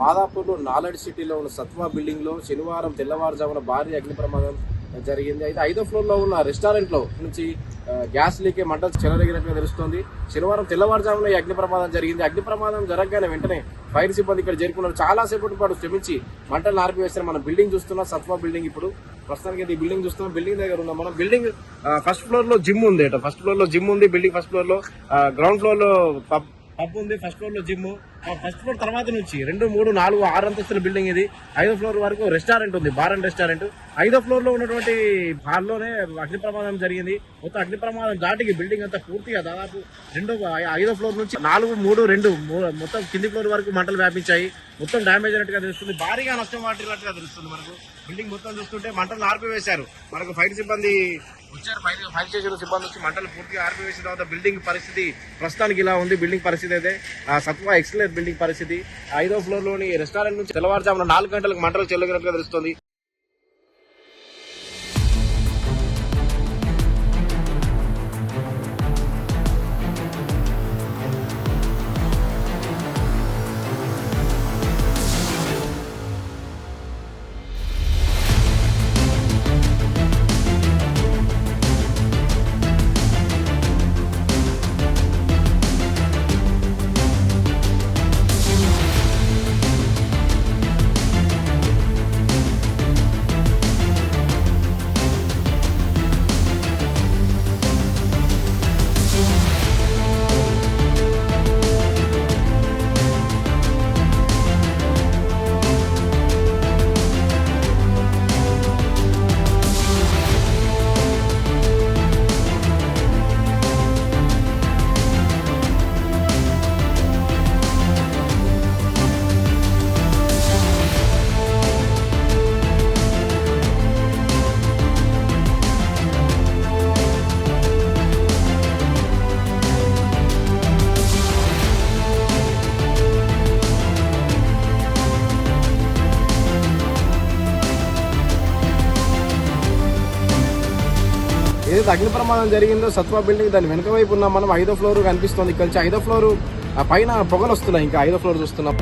మాదాపూర్లో knowledge సిటీలో ఉన్న సత్వా బిల్డింగ్లో శనివారం తెల్లవారుజామున భారీ అగ్ని ప్రమాదం జరిగింది. అయితే 5వ ఫ్లోర్లో ఉన్న రెస్టారెంట్లో నుంచి గ్యాస్ లీకే మంటలు చెలరేగినట్టుగా తెలుస్తోంది. శనివారం తెల్లవారుజామున ఈ అగ్ని ప్రమాదం జరిగింది. అగ్ని ప్రమాదం జరగగానే వెంటనే ఫైర్ సిబ్బంది ఇక్కడ చేరుకున్నారు. చాలాసేపటి పాటు శ్రమించి మంటలు ఆర్పివేస్తారు. మనం బిల్డింగ్ చూస్తున్నాం, సత్వా బిల్డింగ్. ఇప్పుడు ప్రస్తుతానికి ఈ బిల్డింగ్ చూస్తున్నాం. బిల్డింగ్ దగ్గర ఉన్నాం మనం. బిల్డింగ్ ఫస్ట్ ఫ్లోర్ లో జిమ్ ఉంది. ఫస్ట్ ఫ్లోర్ లో జిమ్ ఉంది. బిల్డింగ్ ఫస్ట్ ఫ్లోర్ లో గ్రౌండ్ ఫ్లోర్ లో పబ్ ఉంది. ఫస్ట్ ఫ్లోర్ లో జిమ్. ఫస్ట్ ఫ్లోర్ తర్వాత నుంచి 2, 3, 4, 6 అంతస్తుల బిల్డింగ్ ఇది. 5వ ఫ్లోర్ వరకు రెస్టారెంట్ ఉంది, బార్ అండ్ రెస్టారెంట్. 5వ ఫ్లోర్ లో ఉన్నటువంటి హాల్ లోనే అగ్ని ప్రమాదం జరిగింది. మొత్తం అగ్ని ప్రమాదం దాటికి బిల్డింగ్ అంతా పూర్తిగా దాదాపు 5వ ఫ్లోర్ నుంచి 4, 3, 2 మొత్తం కింది ఫ్లోర్ వరకు మంటలు వ్యాపించాయి. మొత్తం డ్యామేజ్ అయినట్టుగా తెలుస్తుంది. భారీగా నష్టం వాటినట్టుగా తెలుస్తుంది మనకు. బిల్డింగ్ మొత్తం చూస్తుంటే మంటలు ఆర్పివేశారు. మనకు ఫైర్ సిబ్బంది వచ్చారు. ఫైర్ స్టేషన్ సిబ్బంది వచ్చి మంటలు పూర్తిగా ఆర్పివేసిన తర్వాత బిల్డింగ్ పరిస్థితి ప్రస్తుతానికి ఇలా ఉంది. బిల్డింగ్ పరిస్థితి అయితే సత్వా ఎక్సలెంట్ బిల్డింగ్ పరిస్థితి. 5వ ఫ్లోర్ లోని రెస్టారెంట్ నుంచి తెల్లవారుజామున 4 గంటలకు మంటలు చెలగినట్టుగా తెలుస్తుంది. ఏదైతే అగ్ని ప్రమాదం జరిగిందో సత్వా బిల్డింగ్ దాని వెనుక వైపు ఉన్నాం మనం. 5వ ఫ్లోర్ కనిపిస్తుంది. ఇక్కడ నుంచి 5వ ఫ్లోర్ పైన పొగలు వస్తున్నాయి. ఇంకా 5వ ఫ్లోర్ చూస్తున్నాం.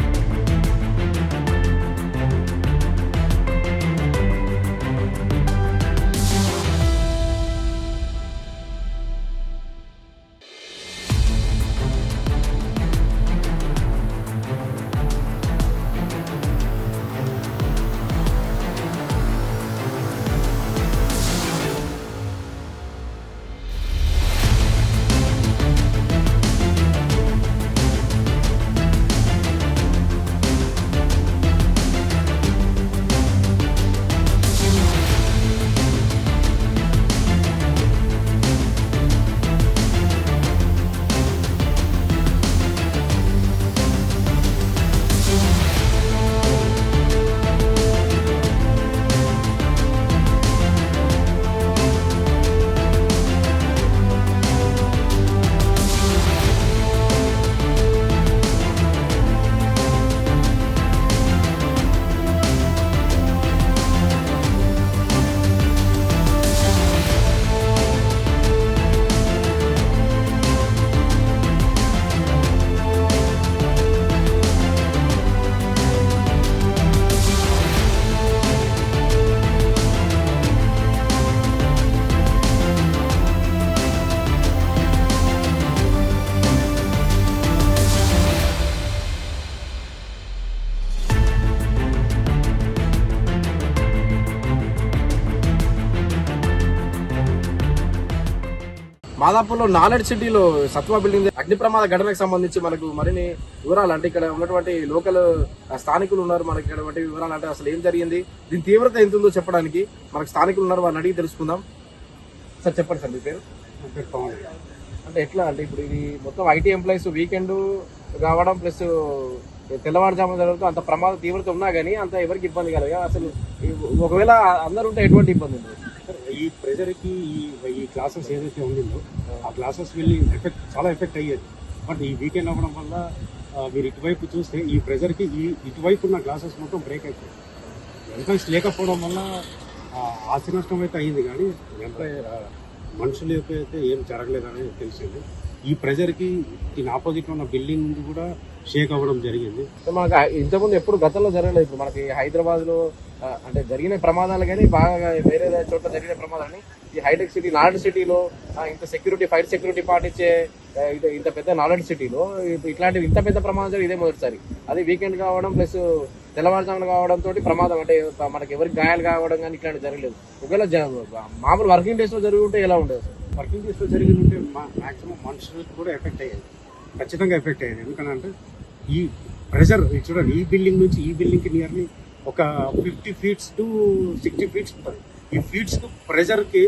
మాదాపూర్లో నాలెడ్జ్ సిటీలో సత్వా బిల్డింగ్ అగ్ని ప్రమాద ఘటనకు సంబంధించి మనకు మరిన్ని వివరాలు, అంటే ఇక్కడ ఉన్నటువంటి లోకల్ స్థానికులు ఉన్నారు. మనకి ఇక్కడ వివరాలు అంటే అసలు ఏం జరిగింది, దీని తీవ్రత ఎంత ఉందో చెప్పడానికి మనకు స్థానికులు ఉన్నారు. వారిని అడిగి తెలుసుకుందాం. సార్ చెప్పండి సార్, మీ పేరు? అంటే ఎట్లా అంటే ఇప్పుడు ఇది మొత్తం ఐటీ ఎంప్లాయీస్ వీకెండ్ రావడం ప్లస్ తెల్లవారుజామున జరుగుతూ అంత ప్రమాద తీవ్రత ఉన్నా కానీ అంత ఎవరికి ఇబ్బంది కలగా? అసలు ఒకవేళ అందరూ ఉంటే ఎటువంటి ఇబ్బంది ఉంటుంది? ఈ ప్రెజర్కి ఈ క్లాసెస్ ఏదైతే ఉండిందో ఆ క్లాసెస్ వెళ్ళి చాలా ఎఫెక్ట్ అయ్యేది. బట్ ఈ వీకెండ్ అవ్వడం వల్ల మీరు ఇటువైపు చూస్తే ఈ ప్రెజర్కి ఇటువైపు ఉన్న క్లాసెస్ మొత్తం బ్రేక్ అయిపోయింది. ఎంప్లాయీస్ లేకపోవడం వల్ల ఆస్తి నష్టం అయితే అయ్యింది, కానీ మనుషులు అయితే ఏం జరగలేదని తెలిసింది. ఈ ప్రెజర్కి దీని ఆపోజిట్లో ఉన్న బిల్డింగ్ నుండి కూడా షేక్ అవ్వడం జరిగింది. సో మనకు ఇంతకుముందు ఎప్పుడు గతంలో జరగలేదు. ఇప్పుడు మనకి హైదరాబాద్ లో అంటే జరిగిన ప్రమాదాలు కానీ బాగా వేరే చోట్ల జరిగిన ప్రమాదాలని ఈ హైటెక్ సిటీ నాలెడ్జ్ సిటీలో ఇంత సెక్యూరిటీ ఫైర్ సెక్యూరిటీ పాటించే ఇంత పెద్ద నాలెడ్జ్ సిటీలో ఇట్లాంటి ఇంత పెద్ద ప్రమాదం జరిగి ఇదే మొదటిసారి. అది వీకెండ్ కావడం ప్లస్ తెల్లవారుజామున కావడంతో ప్రమాదం అంటే మనకి ఎవరికి గాయాలు కావడం కానీ ఇట్లాంటి జరగలేదు. ఒకవేళ మామూలు వర్కింగ్ డేస్ లో జరిగి ఉంటే ఎలా ఉండేది సార్? వర్కింగ్ డేస్ లో జరిగింది ఉంటే మాక్సిమం మనుషులకు కూడా ఎఫెక్ట్ అయ్యేది, ఖచ్చితంగా ఎఫెక్ట్ అయ్యేది. ఎందుకంటే ఈ ప్రెషర్ చూడండి, ఈ బిల్డింగ్ నుంచి ఈ బిల్డింగ్కి నియర్లీ ఒక 50 feet to 60 feet ఉంటుంది. ఈ ఫీట్స్ ప్రెషర్కి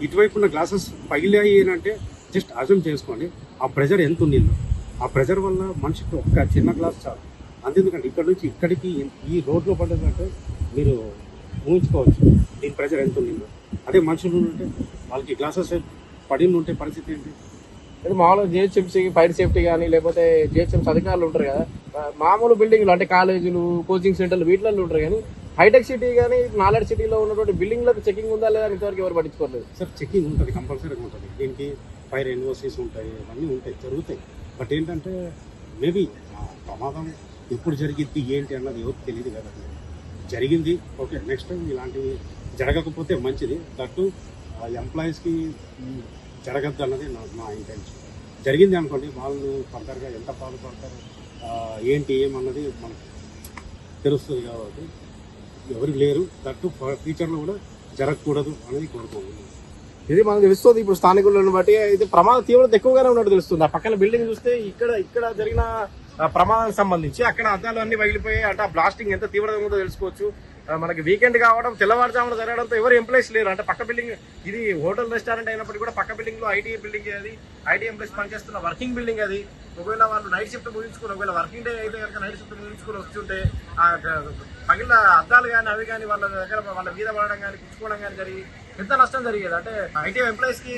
ఇటువైపు ఉన్న గ్లాసెస్ పగిలాయి అంటే జస్ట్ అజూమ్ చేసుకోండి ఆ ప్రెషర్ ఎంత ఉండిందో. ఆ ప్రెషర్ వల్ల మనిషికి ఒక్క చిన్న గ్లాస్ చాలు. అంతేందుకంటే ఇక్కడ నుంచి ఇక్కడికి ఈ రోడ్లో పడ్డదంటే మీరు ఊహించుకోవచ్చు దీని ప్రెషర్ ఎంత ఉండిందో. అదే మనుషులు ఉంటే వాళ్ళకి గ్లాసెస్ పడి ఉంటే పరిస్థితి ఏంటి? అంటే మామూలుగా జిహెచ్ఎంసీ ఫైర్ సేఫ్టీ కానీ లేకపోతే జిహెచ్ఎంసీ అధికారులు ఉంటారు కదా, మామూలు బిల్డింగ్లు అంటే కాలేజీలు కోచింగ్ సెంటర్లు వీటిల్లో ఉంటారు. కానీ హైటెక్ సిటీ కానీ నాలెడ్జ్ సిటీలో ఉన్నటువంటి బిల్డింగ్లకు చెకింగ్ ఉందా లేదా ఇంతవరకు ఎవరు పట్టించుకోలేదు సార్. చెకింగ్ ఉంటుంది, కంపల్సరీగా ఉంటుంది. దీనికి ఫైర్ ఎన్ఓసీస్ ఉంటాయి, అవన్నీ ఉంటాయి, జరుగుతాయి. బట్ ఏంటంటే మేబీ ప్రమాదం ఎప్పుడు జరిగింది ఏంటి అన్నది ఎవరికి తెలియదు కదా. జరిగింది, ఓకే, నెక్స్ట్ టైం ఇలాంటివి జరగకపోతే మంచిది. దట్టు ఎంప్లాయీస్కి జరగద్దు అన్నది నా ఇంటెన్షన్. జరిగింది అనుకోండి, వాళ్ళు ఫర్దర్గా ఎంత బాధపడతారు ఏంటి ఏమన్నది మనకు తెలుస్తుంది. కాబట్టి ఎవరికి లేరు, దట్టు ఫ్యూచర్లో కూడా జరగకూడదు అనేది కోరుకోవాలి. ఇది మనకు తెలుస్తుంది. ఇప్పుడు స్థానికులను బట్టి అయితే ప్రమాద తీవ్రత ఎక్కువగానే ఉన్నట్టు తెలుస్తుంది. ఆ పక్కన బిల్డింగ్ చూస్తే ఇక్కడ జరిగిన ప్రమాదానికి సంబంధించి అక్కడ అద్దాలు అన్ని పగిలిపోయి అంటే ఆ బ్లాస్టింగ్ ఎంత తీవ్రంగా ఉందో తెలుసుకోవచ్చు. మనకి వీకెండ్ కావడం తెల్లవారుజామున జరగడంతో ఎవరు ఎంప్లాయీస్ లేరు. అంటే పక్క బిల్డింగ్ ఇది హోటల్ రెస్టారెంట్ అయినప్పటికీ కూడా పక్క బిల్డింగ్ లో ఐటీ బిల్డింగ్ అది, ఐటీ ఎంప్లాయీస్ పనిచేస్తున్న వర్కింగ్ బిల్డింగ్ అది. ఒకవేళ వాళ్ళు నైట్ షిఫ్ట్ ముగించుకుని ఒకవేళ వర్కింగ్ డే అయితే కనుక నైట్ షిఫ్ట్ ముగించుకుని వస్తుంటే ఆ పగిలిన అద్దాలు కానీ అవి కానీ వాళ్ళ దగ్గర వాళ్ళ మీద పడడం కానీ పుచ్చుకోవడం కానీ జరిగి పెద్ద నష్టం జరిగేది. అంటే ఐటీ ఎంప్లాయీస్ కి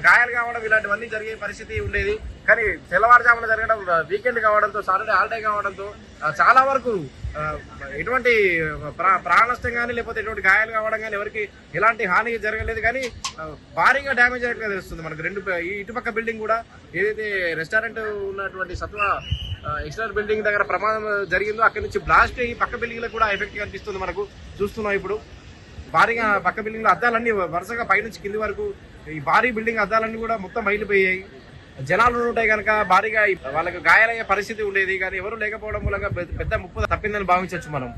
గాయాలు కావడం ఇలాంటివన్నీ జరిగే పరిస్థితి ఉండేది. కానీ తెల్లవారుజామున జరగడం వీకెండ్ కావడంతో సాటర్డే హాలిడే కావడంతో చాలా వరకు ఎటువంటి ప్రాణ నష్టం కానీ లేకపోతే ఎటువంటి గాయాలు కావడం కానీ ఎవరికి ఎలాంటి హాని జరగలేదు. కానీ భారీగా డ్యామేజ్ అయినట్టుగా తెలుస్తుంది మనకు. ఈ ఇటుపక్క బిల్డింగ్ కూడా ఏదైతే రెస్టారెంట్ ఉన్నటువంటి సత్వ ఎక్స్టర్నల్ బిల్డింగ్ దగ్గర ప్రమాదం జరిగిందో అక్కడి నుంచి బ్లాస్ట్ అయ్యి పక్క బిల్డింగ్లకు కూడా ఎఫెక్ట్ కనిపిస్తుంది మనకు. చూస్తున్నాం ఇప్పుడు భారీగా పక్క బిల్డింగ్ లో అద్దాలన్నీ వరుసగా పైనుంచి కింది వరకు ఈ భారీ బిల్డింగ్ అద్దాలన్నీ కూడా మొత్తం బయలుపోయాయి. జనాలు ఉంటాయి కనుక భారీగా వాళ్ళకి గాయాలయ్యే పరిస్థితి ఉండేది. కానీ ఎవరు లేకపోవడం మూలంగా పెద్ద ముప్పు తప్పిందని భావించవచ్చు మనం.